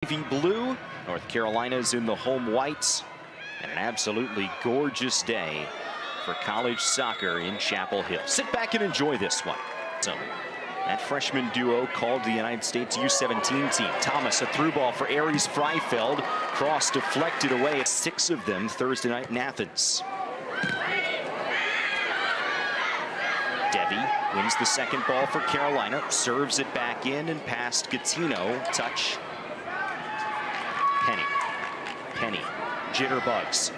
Navy blue, North Carolina's in the home whites, and an absolutely gorgeous day for college soccer in Chapel Hill. Sit back and enjoy this one. So, that freshman duo called the United States U17 team. Thomas, a through ball for Aries Freifeld. Cross deflected away. 6 of them Thursday night in Athens. Devi wins the second ball for Carolina. Serves it back in and past Gattino. Touch. Penny. Jitterbugs.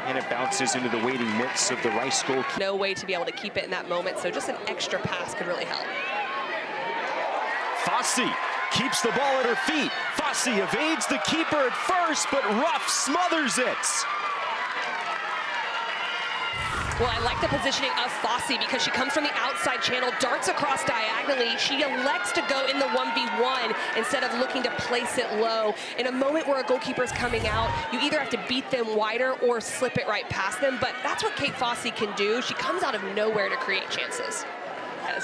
And it bounces into the waiting mitts of the Rice goal. No way to be able to keep it in that moment, so just an extra pass could really help. Fossey keeps the ball at her feet. Fossey evades the keeper at first, but Ruff smothers it. Well, I like the positioning of Fossey because she comes from the outside channel, darts across diagonally. She elects to go in the 1v1 instead of looking to place it low. In a moment where a goalkeeper's coming out, you either have to beat them wider or slip it right past them, but that's what Kate Fossey can do. She comes out of nowhere to create chances.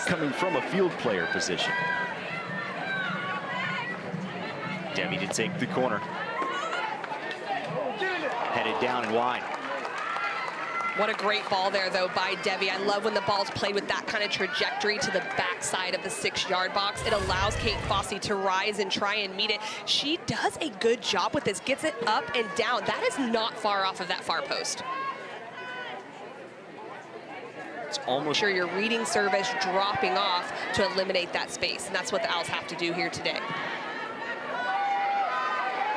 Coming from a field player position. Debbie to take the corner. Headed down and wide. What a great ball there, though, by Devi. I love when the ball's played with that kind of trajectory to the backside of the 6-yard box. It allows Kate Fossey to rise and try and meet it. She does a good job with this, gets it up and down. That is not far off of that far post. It's almost sure you're reading service, dropping off to eliminate that space, and that's what the Owls have to do here today.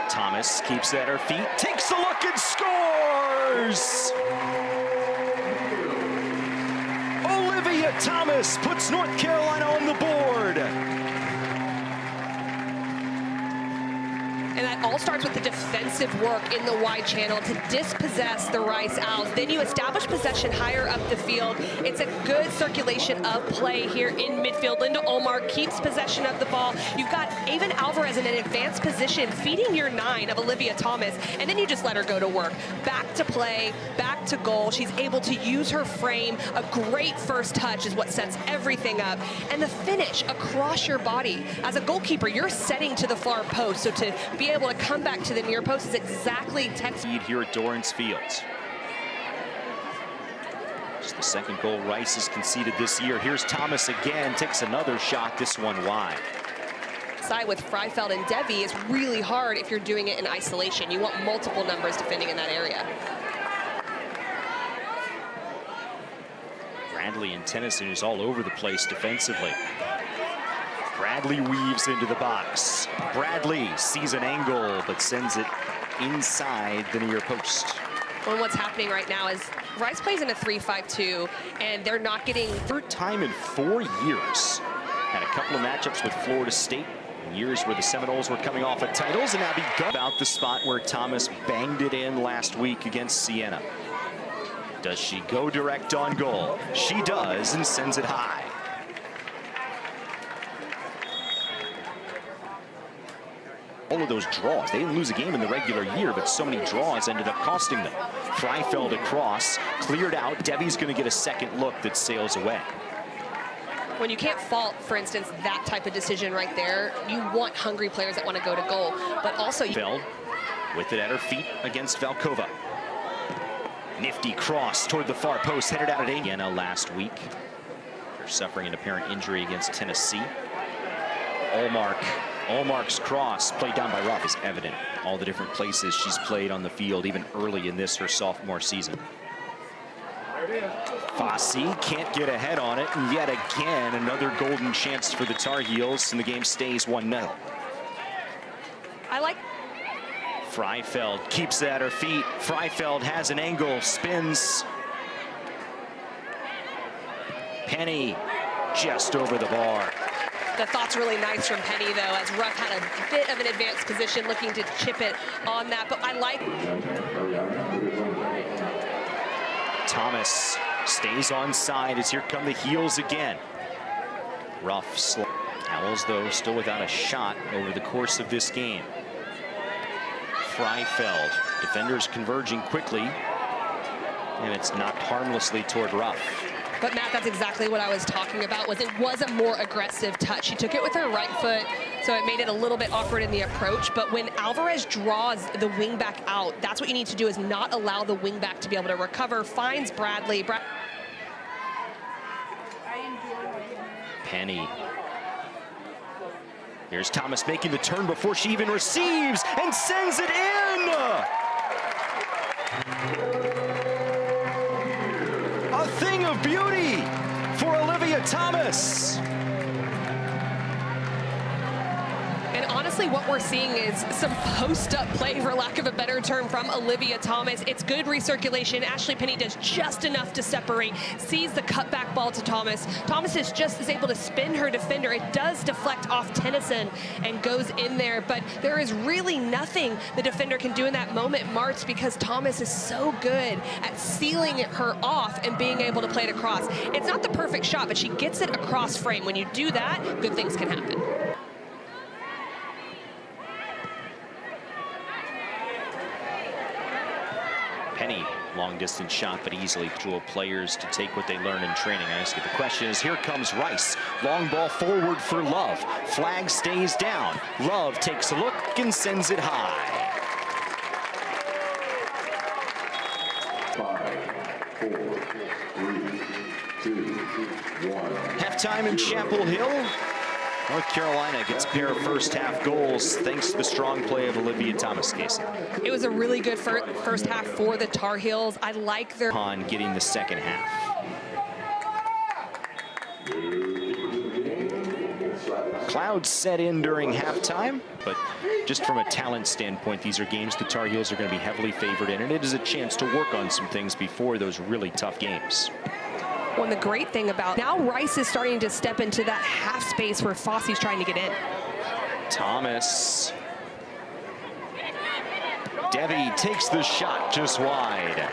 Thomas keeps it at her feet, takes a look and scores! Thomas puts North Carolina on the board. And that all starts with the defensive work in the wide channel to dispossess the Rice Owls. Then you establish possession higher up the field. It's a good circulation of play here in midfield. Linda Olmark keeps possession of the ball. You've got Avon Alvarez in an advanced position, feeding your 9 of Olivia Thomas, and then you just let her go to work. Back to play, back to goal. She's able to use her frame. A great first touch is what sets everything up. And the finish across your body. As a goalkeeper, you're setting to the far post, so to be able to come back to the near post is exactly lead here at Dorrance Fields. Just the second goal Rice has conceded this year. Here's Thomas again, takes another shot, this one wide. Side with Freifeld and Devi is really hard if you're doing it in isolation. You want multiple numbers defending in that area. Bradley and Tennyson is all over the place defensively. Bradley weaves into the box. Bradley sees an angle, but sends it inside the near post. Well, what's happening right now is Rice plays in a 3-5-2, and they're not getting... Third time in 4 years. Had a couple of matchups with Florida State in years where the Seminoles were coming off of titles, and now begun about the spot where Thomas banged it in last week against Siena. Does she go direct on goal? She does, and sends it high. All of those draws, they didn't lose a game in the regular year, but so many draws ended up costing them. Freifeld across, cleared out. Debbie's going to get a second look that sails away. When you can't fault, for instance, that type of decision right there, you want hungry players that want to go to goal, but also... Feld with it at her feet against Valkova. Nifty cross toward the far post, headed out at Indiana last week. They're suffering an apparent injury against Tennessee. Olmark's cross, played down by Ruff, is evident. All the different places she's played on the field, even early in this, her sophomore season. Fossey can't get ahead on it, and yet again, another golden chance for the Tar Heels, and the game stays 1-0. I like... Freifeld keeps it at her feet. Freifeld has an angle, spins. Penny just over the bar. The thought's really nice from Penny, though, as Ruff had a bit of an advanced position looking to chip it on that, but I like... Thomas stays on side as here come the Heels again. Ruff. Owls, though, still without a shot over the course of this game. Freifeld, defenders converging quickly, and it's knocked harmlessly toward Ruff. But Matt, that's exactly what I was talking about. It was a more aggressive touch. She took it with her right foot, so it made it a little bit awkward in the approach. But when Alvarez draws the wingback out, that's what you need to do, is not allow the wingback to be able to recover. Finds Bradley. Penny. Here's Thomas making the turn before she even receives and sends it in! A thing of beauty for Olivia Thomas. And honestly, what we're seeing is some post-up play, for lack of a better term, from Olivia Thomas. It's good recirculation. Ashley Penny does just enough to separate, sees the cutback ball to Thomas. Thomas is able to spin her defender. It does deflect off Tennyson and goes in there, but there is really nothing the defender can do in that moment, Martz, because Thomas is so good at sealing her off and being able to play it across. It's not the perfect shot, but she gets it across frame. When you do that, good things can happen. Penny, long distance shot, but easily dual players to take what they learn in training. I ask you the question is, here comes Rice. Long ball forward for Love. Flag stays down. Love takes a look and sends it high. 5, 4, 3, 2, 1. Halftime in Chapel Hill. North Carolina gets a pair of first half goals thanks to the strong play of Olivia Thomas, Casey. It was a really good first half for the Tar Heels. I like their... On getting the second half. Clouds set in during halftime, but just from a talent standpoint, these are games the Tar Heels are going to be heavily favored in, and it is a chance to work on some things before those really tough games. Well, and the great thing about now, Rice is starting to step into that half space where Fosse's trying to get in. Thomas. Devi takes the shot just wide.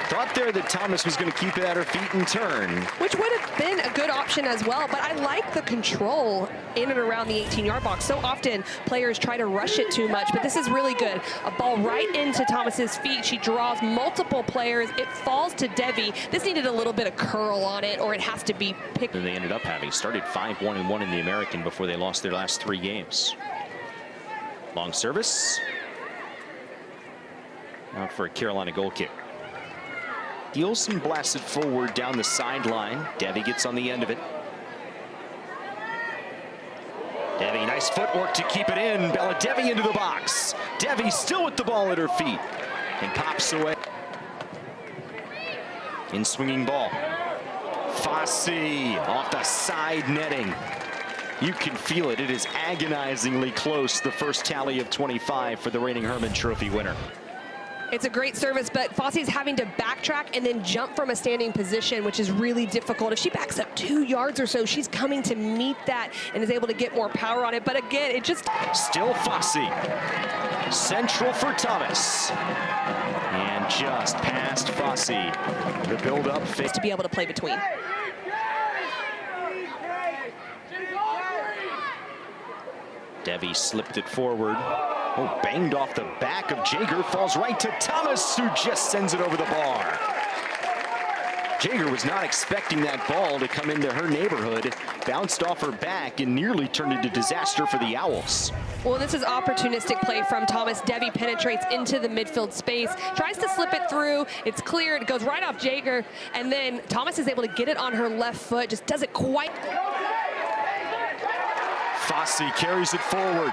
Thought there that Thomas was going to keep it at her feet and turn. Which would have been a good option as well, but I like the control in and around the 18-yard box. So often players try to rush it too much, but this is really good. A ball right into Thomas's feet. She draws multiple players. It falls to Devi. This needed a little bit of curl on it, or it has to be picked. And they ended up having started 5-1-1 in the American before they lost their last 3 games. Long service. Out for a Carolina goal kick. Nielsen blasts it forward down the sideline. Devi gets on the end of it. Devi, nice footwork to keep it in. Bella Devi into the box. Devi still with the ball at her feet and pops away. In swinging ball. Fosse off the side netting. You can feel it. It is agonizingly close. The first tally of 25 for the reigning Hermann Trophy winner. It's a great service, but Fosse's having to backtrack and then jump from a standing position, which is really difficult. If she backs up 2 yards or so, she's coming to meet that and is able to get more power on it. But again, it just... Still Fosse. Central for Thomas. And just past Fosse. The build-up fit. To be able to play between. Devi slipped it forward. Oh, banged off the back of Jager, falls right to Thomas, who just sends it over the bar. Jager was not expecting that ball to come into her neighborhood, bounced off her back and nearly turned into disaster for the Owls. Well, this is opportunistic play from Thomas. Devi penetrates into the midfield space, tries to slip it through. It's cleared, it goes right off Jager, and then Thomas is able to get it on her left foot, just doesn't quite. Fosse carries it forward.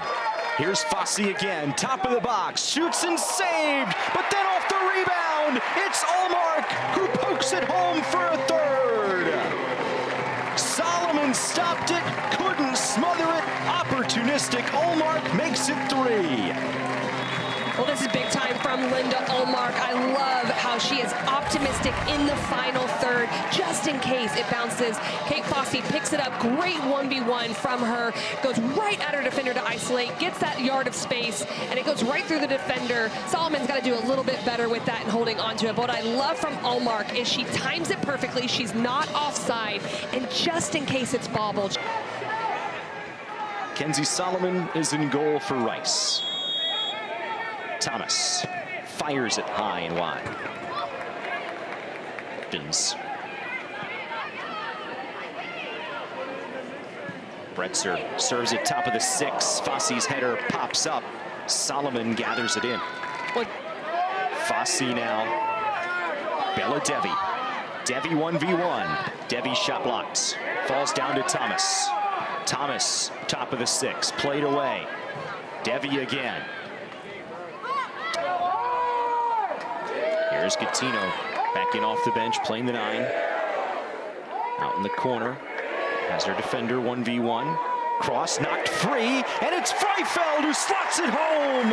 Here's Fosse again, top of the box, shoots and saved, but then off the rebound, it's Allmark who pokes it home for a third. Solomon stopped it, couldn't smother it, opportunistic Allmark makes it 3. Well, this is big time from Linda Allmark. I love how she is optimistic in the final third, just in case it bounces. Kate Fosse picks it up, great 1v1 from her, goes right at her defender to isolate, gets that yard of space, and it goes right through the defender. Solomon's got to do a little bit better with that and holding onto it. But what I love from Allmark is she times it perfectly, she's not offside, and just in case it's bobbled. Kenzie Solomon is in goal for Rice. Thomas fires it high and wide. Bretzer serves it top of the 6. Fosse's header pops up. Solomon gathers it in. Fosse now. Bella Devi. Devi 1v1. Devi shot blocked. Falls down to Thomas. Thomas, top of the 6. Played away. Devi again. Here's Gattino backing off the bench, playing the 9. Out in the corner. Has her defender 1v1. Cross knocked free, and it's Freifeld who slots it home.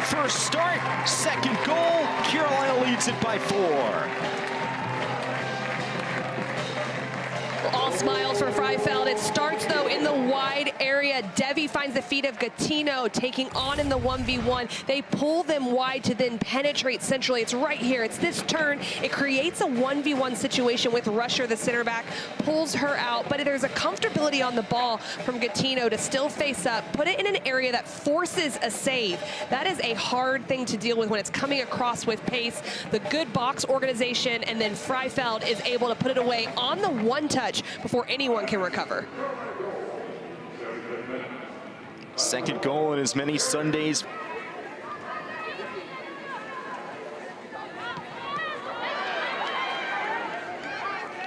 First start, second goal. Carolina leads it by 4. All smiles for Freifeld. It starts, though, in the wide area. Devi finds the feet of Gattino, taking on in the 1v1. They pull them wide to then penetrate centrally. It's right here. It's this turn. It creates a 1v1 situation with Rusher, the center back, pulls her out. But there's a comfortability on the ball from Gattino to still face up, put it in an area that forces a save. That is a hard thing to deal with when it's coming across with pace. The good box organization, and then Freifeld is able to put it away on the one touch before anyone can recover. Second goal in as many Sundays.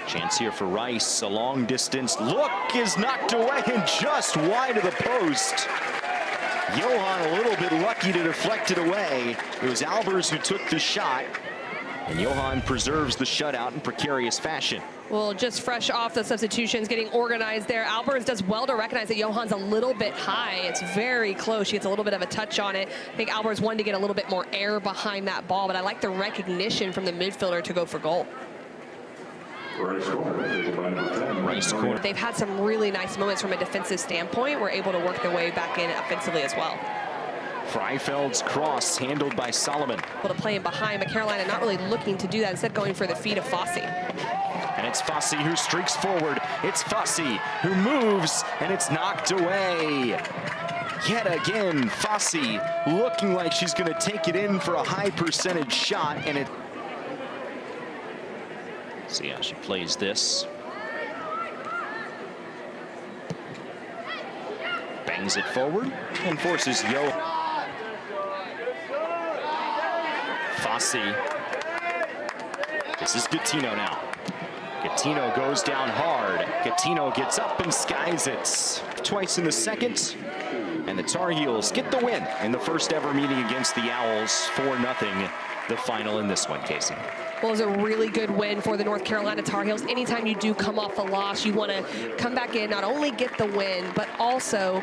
Chance here for Rice. A long distance look is knocked away and just wide of the post. Johan a little bit lucky to deflect it away. It was Albers who took the shot, and Johan preserves the shutout in precarious fashion. Well, just fresh off the substitutions, getting organized there. Albers does well to recognize that Johan's a little bit high. It's very close. She gets a little bit of a touch on it. I think Albers wanted to get a little bit more air behind that ball, but I like the recognition from the midfielder to go for goal. Rice corner. They've had some really nice moments from a defensive standpoint. We're able to work their way back in offensively as well. Freifeld's cross handled by Solomon. Able to play in behind, but Carolina not really looking to do that, instead going for the feet of Fosse. And it's Fosse who streaks forward. It's Fosse who moves, and it's knocked away. Yet again, Fosse looking like she's going to take it in for a high percentage shot, and it... See how she plays this. Bangs it forward and forces Fosse. This is Gattino now. Gattino goes down hard. Gattino gets up and skies it. Twice in the second. And the Tar Heels get the win in the first ever meeting against the Owls. 4-0, the final in this one, Casey. Well, it was a really good win for the North Carolina Tar Heels. Anytime you do come off a loss, you want to come back in, not only get the win, but also